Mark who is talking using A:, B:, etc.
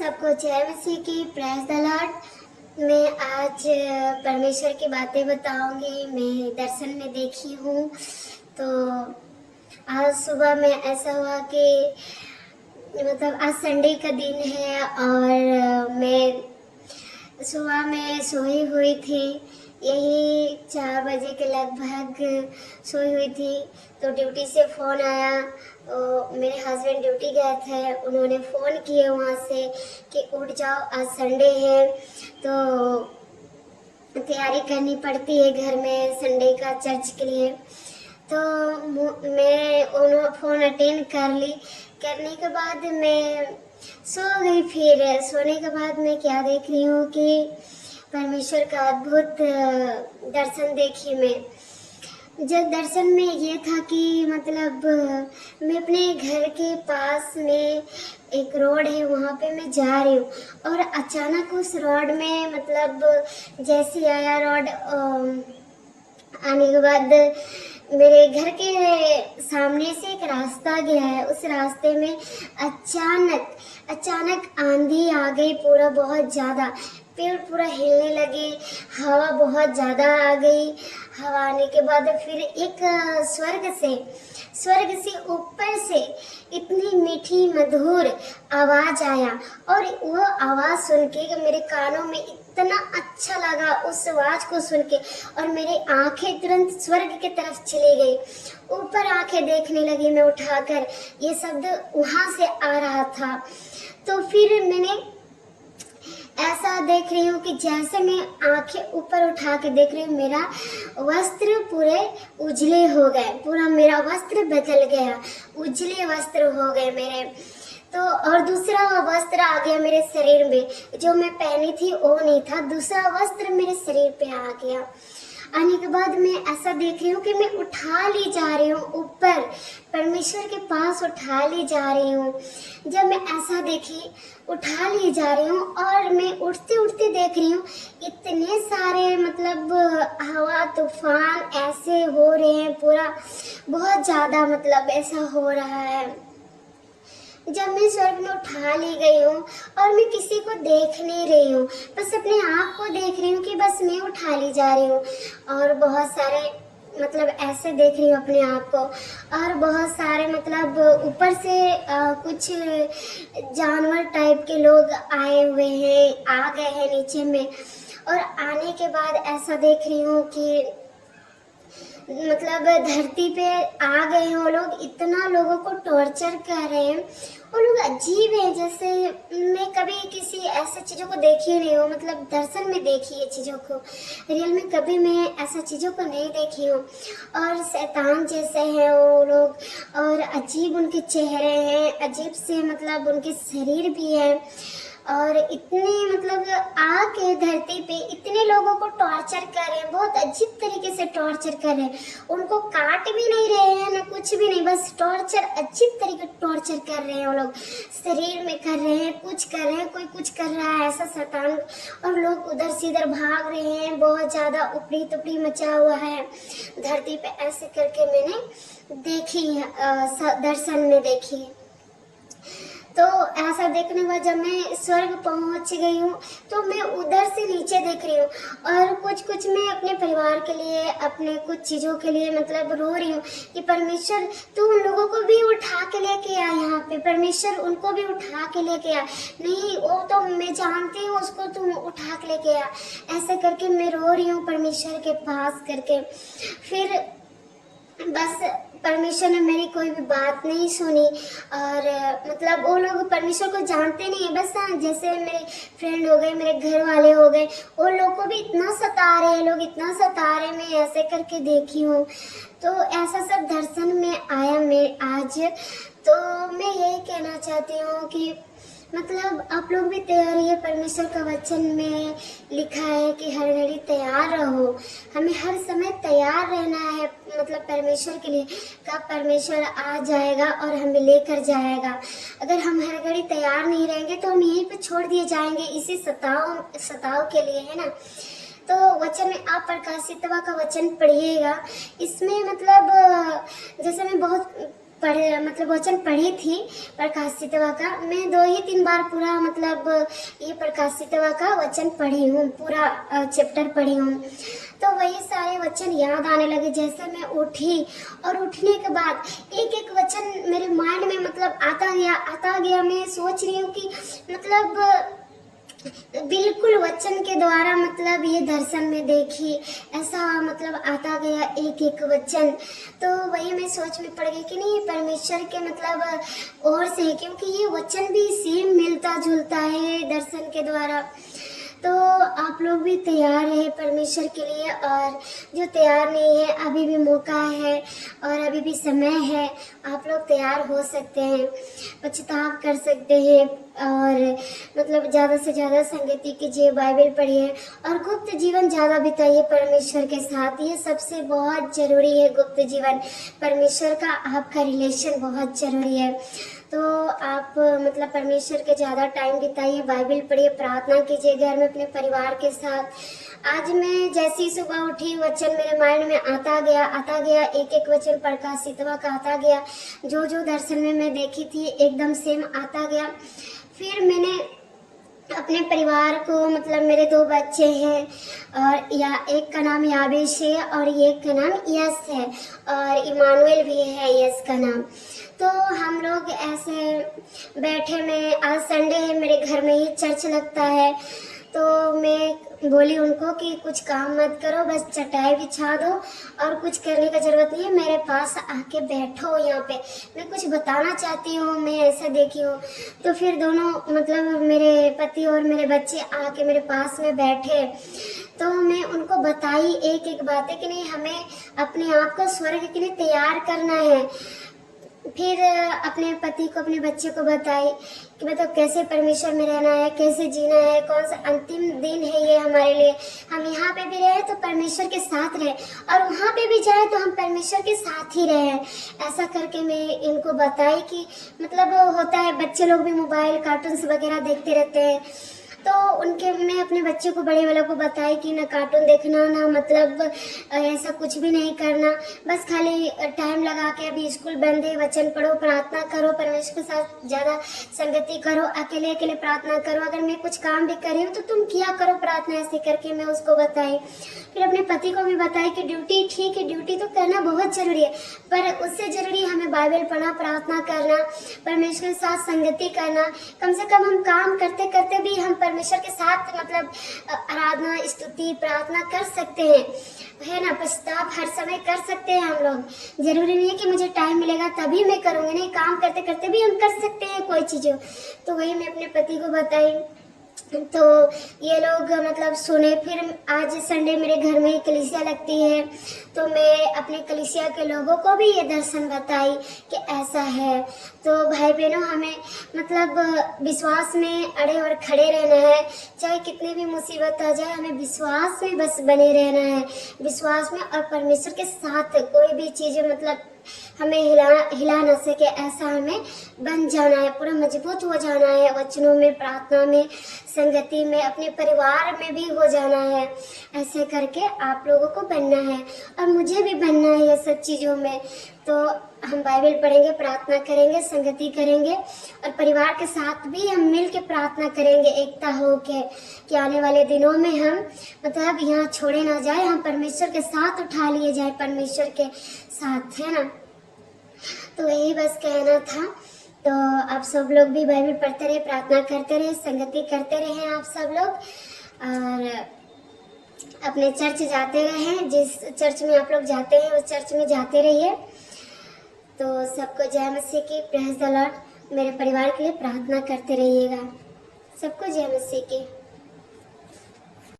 A: सबको जय मसीह की, प्रेज द लॉर्ड। मैं आज परमेश्वर की बातें बताऊंगी। मैं दर्शन में देखी हूँ। तो आज सुबह में ऐसा हुआ कि मतलब आज संडे का दिन है और मैं सुबह में सोई हुई थी। यही 4 बजे के लगभग सोई हुई थी तो ड्यूटी से फ़ोन आया। मेरे हस्बैंड ड्यूटी गए थे, उन्होंने फ़ोन किए वहाँ से कि उठ जाओ, आज संडे है तो तैयारी करनी पड़ती है घर में संडे का चर्च के लिए। तो मैं उन्होंने फ़ोन अटेंड कर ली। करने के बाद मैं सो गई। फिर सोने के बाद मैं क्या देख रही हूँ कि परमेश्वर का अद्भुत दर्शन देखी मैं। जब दर्शन में ये था कि मतलब मैं अपने घर के पास में एक रोड है, वहाँ पे मैं जा रही हूँ और अचानक उस रोड में मतलब जैसे आया रोड आने के बाद मेरे घर के सामने से एक रास्ता गया है। उस रास्ते में अचानक आंधी आ गई, पूरा बहुत ज़्यादा पेड़ पूरा हिलने लगे, हवा बहुत ज़्यादा आ गई। हवा आने के बाद फिर एक स्वर्ग से ऊपर से इतनी मीठी मधुर आवाज़ आया और वो आवाज़ सुन के मेरे कानों में इतना अच्छा लगा उस आवाज़ को सुन के, और मेरी आंखें तुरंत स्वर्ग की तरफ चली गई। ऊपर आंखें देखने लगी मैं उठाकर, ये शब्द वहाँ से आ रहा था। तो फिर मैंने ऐसा देख रही हूँ कि जैसे मैं आंखें ऊपर उठा के देख रही हूँ, मेरा वस्त्र पूरे उजले हो गए, पूरा मेरा वस्त्र बदल गया, उजले वस्त्र हो गए मेरे। तो और दूसरा वस्त्र आ गया मेरे शरीर में, जो मैं पहनी थी वो नहीं था, दूसरा वस्त्र मेरे शरीर पे आ गया। आने के बाद मैं ऐसा देख रही हूँ कि मैं उठा ली जा रही हूँ ऊपर, परमेश्वर के पास उठा ली जा रही हूँ। जब मैं ऐसा देखी, उठा ली जा रही हूँ और मैं उठते उठते देख रही हूँ इतने सारे मतलब हवा तूफान ऐसे हो रहे हैं, पूरा बहुत ज़्यादा मतलब ऐसा हो रहा है। जब मैं स्वर्ग में उठा ली गई हूँ और मैं किसी को देख नहीं रही हूँ, बस अपने आप को देख रही हूँ कि बस मैं उठा ली जा रही हूँ, और बहुत सारे मतलब ऐसे देख रही हूँ अपने आप को। और बहुत सारे मतलब ऊपर से कुछ जानवर टाइप के लोग आए हुए हैं, आ गए हैं नीचे में। और आने के बाद ऐसा देख रही हूँ कि मतलब धरती पे आ गए हैं वो लोग, इतना लोगों को टॉर्चर कर रहे हैं। वो लोग अजीब है, जैसे मैं कभी किसी ऐसे चीज़ों को देखी नहीं हूँ, मतलब दर्शन में देखी है चीज़ों को, रियल में कभी मैं ऐसा चीज़ों को नहीं देखी हूँ। और शैतान जैसे हैं वो लोग, और अजीब उनके चेहरे हैं, अजीब से मतलब उनके शरीर भी है, और इतने मतलब आके धरती पे इतने लोगों को टॉर्चर कर रहे हैं, बहुत अजीब तरीके से टॉर्चर कर रहे हैं। उनको काट भी नहीं रहे हैं ना कुछ भी नहीं, बस टॉर्चर, अजीब तरीके टॉर्चर कर रहे हैं वो लोग, शरीर में कर रहे हैं, कुछ कर रहे हैं, कोई कुछ कर रहा है ऐसा शैतान। और लोग उधर से इधर भाग रहे हैं, बहुत ज़्यादा उपड़ी तुपड़ी मचा हुआ है धरती पे। ऐसे करके मैंने देखी, दर्शन में देखी। तो ऐसा देखने के बाद जब मैं स्वर्ग पहुंच गई हूँ तो मैं उधर से नीचे देख रही हूँ, और कुछ मैं अपने परिवार के लिए, अपने कुछ चीज़ों के लिए मतलब रो रही हूँ कि परमेश्वर तू उन लोगों को भी उठा के लेके आ, यहाँ पे परमेश्वर उनको भी उठा के लेके आ, नहीं वो तो मैं जानती हूँ उसको तुम उठा के लेके आ। ऐसे करके मैं रो रही हूँ परमेश्वर के पास करके। फिर बस परमेश्वर ने मेरी कोई भी बात नहीं सुनी, और मतलब वो लोग परमेश्वर को जानते नहीं है। बस जैसे मेरे फ्रेंड हो गए, मेरे घर वाले हो गए, वो लोग को भी इतना सता रहे हैं, लोग इतना सता रहे, मैं ऐसे करके देखी हूँ। तो ऐसा सब दर्शन में आया मैं आज। तो मैं यही कहना चाहती हूँ कि मतलब आप लोग भी तैयार रहिए। परमेश्वर का वचन में लिखा है कि हर घड़ी तैयार रहो, हमें हर समय तैयार रहना है, मतलब परमेश्वर के लिए। कब परमेश्वर आ जाएगा और हमें लेकर जाएगा। अगर हम हर घड़ी तैयार नहीं रहेंगे तो हम यहीं पे छोड़ दिए जाएंगे, इसी सताव के लिए, है ना। तो वचन में आप प्रकाशित का वचन पढ़िएगा, इसमें मतलब जैसे मैं बहुत मतलब वचन पढ़ी थी प्रकाशित वाक्य का। मैं 2 ही 3 बार पूरा मतलब ये प्रकाशित वाक्य का वचन पढ़ी हूँ, पूरा चैप्टर पढ़ी हूँ। तो वही सारे वचन याद आने लगे। जैसे मैं उठी और उठने के बाद एक एक वचन मेरे माइंड में मतलब आता गया। मैं सोच रही हूँ कि मतलब बिल्कुल वचन के द्वारा मतलब ये दर्शन में देखी, ऐसा मतलब आता गया एक एक वचन। तो वही मैं सोच में पड़ गई कि नहीं, परमेश्वर के मतलब और से है, क्योंकि ये वचन भी सेम मिलता जुलता है दर्शन के द्वारा। तो आप लोग भी तैयार रहे परमेश्वर के लिए, और जो तैयार नहीं है अभी भी मौका है और अभी भी समय है, आप लोग तैयार हो सकते हैं, पछताव कर सकते हैं, और मतलब ज़्यादा से ज़्यादा संगति कीजिए, बाइबल पढ़िए और गुप्त जीवन ज़्यादा बिताइए परमेश्वर के साथ। ये सबसे बहुत ज़रूरी है, गुप्त जीवन, परमेश्वर का आपका रिलेशन बहुत ज़रूरी है। तो आप मतलब परमेश्वर के ज़्यादा टाइम बिताइए, बाइबल पढ़िए, प्रार्थना कीजिए घर में अपने परिवार के साथ। आज मैं जैसी सुबह उठी, वचन मेरे माइंड में आता गया, एक एक वचन प्रकाशित वाक्य का आता गया। जो जो दर्शन में मैं देखी थी एकदम सेम आता गया। फिर मैंने अपने परिवार को, मतलब मेरे 2 बच्चे हैं, और या एक का नाम याबेश है और एक का नाम यस है, और इमानुएल भी है यस का नाम। तो हम लोग ऐसे बैठे में, आज संडे है, मेरे घर में ही चर्च लगता है, तो मैं बोली उनको कि कुछ काम मत करो, बस चटाई बिछा दो और कुछ करने का ज़रूरत नहीं है, मेरे पास आके बैठो, यहाँ पे मैं कुछ बताना चाहती हूँ, मैं ऐसा देखी हूँ। तो फिर दोनों मतलब मेरे पति और मेरे बच्चे आके मेरे पास में बैठे, तो मैं उनको बताई एक एक बातें कि नहीं, हमें अपने आप को स्वर्ग के लिए तैयार करना है। फिर अपने पति को, अपने बच्चे को बताई कि मतलब कैसे परमेश्वर में रहना है, कैसे जीना है, कौन सा अंतिम दिन है ये हमारे लिए। हम यहाँ पे भी रहे तो परमेश्वर के साथ रहे, और वहाँ पे भी जाए तो हम परमेश्वर के साथ ही रहे। ऐसा करके मैं इनको बताई कि मतलब होता है, बच्चे लोग भी मोबाइल कार्टून्स वगैरह देखते रहते हैं, तो उनके मैं अपने बच्चे को, बड़े वालों को बताई कि ना कार्टून देखना, ना मतलब ऐसा कुछ भी नहीं करना, बस खाली टाइम लगा के, अभी स्कूल बंद है, वचन पढ़ो, प्रार्थना करो, परमेश्वर के साथ ज़्यादा संगति करो, अकेले अकेले प्रार्थना करो, अगर मैं कुछ काम भी कर रही हूँ तो तुम किया करो प्रार्थना। ऐसे करके मैं उसको बताई। फिर अपने पति को भी बताई कि ड्यूटी ठीक है, ड्यूटी तो करना बहुत ज़रूरी है, पर उससे ज़रूरी हमें बाइबल पढ़ना, प्रार्थना करना, परमेश्वर के साथ संगति करना। कम से कम हम काम करते करते भी हम परमेश्वर के साथ मतलब आराधना, स्तुति, प्रार्थना कर सकते हैं, है ना। पछताव हर समय कर सकते हैं हम लोग। जरूरी नहीं है कि मुझे टाइम मिलेगा तभी मैं करूँगी, नहीं, काम करते करते भी हम कर सकते हैं कोई चीज़। तो वही मैं अपने पति को बताई, तो ये लोग मतलब सुने। फिर आज संडे मेरे घर में कलीसिया लगती है, तो मैं अपने कलीसिया के लोगों को भी ये दर्शन बताई कि ऐसा है। तो भाई बहनों, हमें मतलब विश्वास में अड़े और खड़े रहना है, चाहे कितनी भी मुसीबत आ जाए, हमें विश्वास में बस बने रहना है, विश्वास में, और परमेश्वर के साथ कोई भी चीज़ मतलब हमें हिला न सके, ऐसा हमें बन जाना है, पूरा मजबूत हो जाना है, वचनों में, प्रार्थना में, संगति में, अपने परिवार में भी हो जाना है। ऐसे करके आप लोगों को बनना है, और मुझे भी बनना है ये सब चीज़ों में। तो हम बाइबल पढ़ेंगे, प्रार्थना करेंगे, संगति करेंगे, और परिवार के साथ भी हम मिल के प्रार्थना करेंगे एकता हो के, कि आने वाले दिनों में हम मतलब यहाँ छोड़े ना जाए, हम परमेश्वर के साथ उठा लिए जाए, परमेश्वर के साथ, है ना। तो यही बस कहना था। तो आप सब लोग भी बाइबल पढ़ते रहे, प्रार्थना करते रहे, संगति करते रहे आप सब लोग, और अपने चर्च जाते रहें, जिस चर्च में आप लोग जाते हैं उस चर्च में जाते रहिए। तो सबको जय मसीह की, प्रेज द लॉर्ड। मेरे परिवार के लिए प्रार्थना करते रहिएगा। सबको जय मसीह की।